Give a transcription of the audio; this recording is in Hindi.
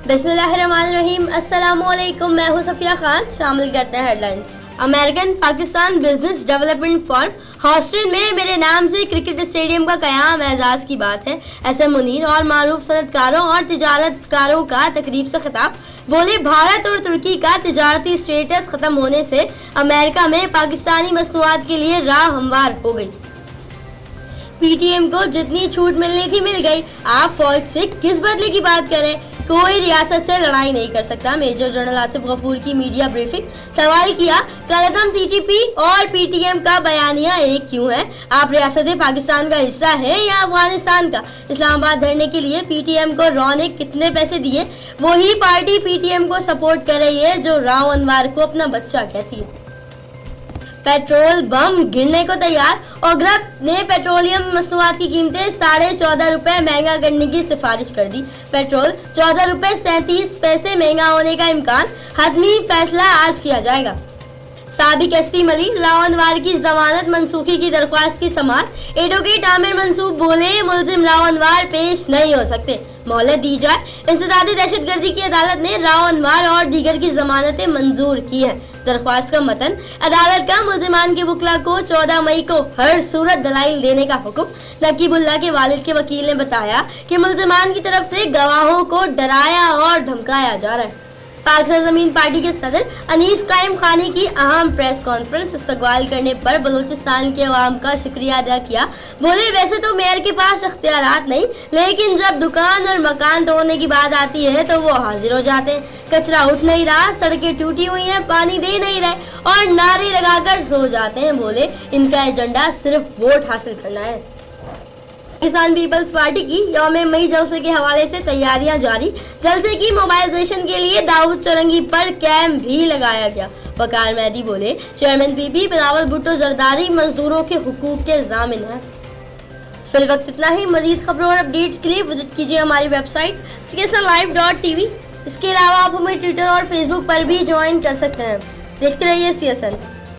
बिस्मिल्लाहिर्रहमानिर्रहीम। अस्सलामुअलैकुम, मैं हूं सफिया खान। शामिल करते हैं headlines. American Pakistan business development firm Houston में मेरे नाम से क्रिकेट स्टेडियम का कयाम एजाज की बात है। ऐसे मुनीर और मारूफ सनतकारों और तिजारतकारों का तकरीब से खिताब। बोले, भारत और तुर्की का तिजारती स्टेटस खत्म होने से अमेरिका में पाकिस्तानी मसनूआत के लिए राह हमवार हो गई। पीटीएम को जितनी छूट मिलनी थी मिल गई। आप फौज से किस बदले की बात करें? कोई रियासत से लड़ाई नहीं कर सकता। मेजर जनरल आसिफ गफूर की मीडिया ब्रीफिंग। सवाल किया, कलअदम टीटीपी और पीटीएम का बयानिया एक क्यों है? आप रियासत पाकिस्तान का हिस्सा है या अफगानिस्तान का? इस्लामाबाद धरने के लिए पीटीएम को रॉ ने कितने पैसे दिए? वही पार्टी पीटीएम को सपोर्ट कर रही है जो राव अनवार को अपना बच्चा कहती है। पेट्रोल बम गिरने को तैयार। ओग्रा ने पेट्रोलियम मसनूआत की कीमतें 14.5 रुपए महंगा करने की सिफारिश कर दी। पेट्रोल 14 रुपए 37 पैसे महंगा होने का इम्कान। हतमी फैसला आज किया जाएगा। साबिक एसपी मलिक राव अनवार की जमानत मनसूखी की दरख्वास्त की समाअत। एडवोकेट आमिर मंसूब बोले, मुलजिम राव अनवार पेश नहीं हो सकते, मोहलत दी जाए। इंसदादी दहशतगर्दी की अदालत ने राव अनवार और दीगर की जमानतें मंजूर की हैं। दरख्वास्त का मतन, अदालत का मुलजिमान के वकला को 14 मई को हर सूरत दलाइल देने का हुक्म। नकीबुल्लाह के वालिद के वकील ने बताया कि मुलजिमान की तरफ से गवाहों को डराया और धमकाया जा रहा है। पाक सरजमीन पार्टी के सदर अनीस कायम खानी की अहम प्रेस कॉन्फ्रेंस। इस्तकबाल करने पर बलूचिस्तान के अवाम का शुक्रिया अदा किया। बोले, वैसे तो मेयर के पास इख्तियारात नहीं, लेकिन जब दुकान और मकान तोड़ने की बात आती है तो वो हाजिर हो जाते हैं। कचरा उठ नहीं रहा, सड़कें टूटी हुई हैं, पानी दे नहीं रहे और नारे लगाकर सो जाते हैं। बोले, इनका एजेंडा सिर्फ वोट हासिल करना है। किसान पीपल्स पार्टी की यौम मई जलसे के हवाले से तैयारियां जारी। जलसे की मोबाइलाइजेशन के लिए दाऊद चौरंगी पर कैंप भी लगाया गया। वकार मेहदी बोले, चेयरमैन पीपी बिलावल भुट्टो जरदारी मजदूरों के हुकूक के जामिन है। फिल वक्त इतना ही। मजीद खबरों और अपडेट्स के लिए विजिट कीजिए हमारी वेबसाइट csnlive.tv। इसके अलावा आप हमें ट्विटर और फेसबुक पर भी ज्वाइन कर सकते हैं। देखते रहिए CSN।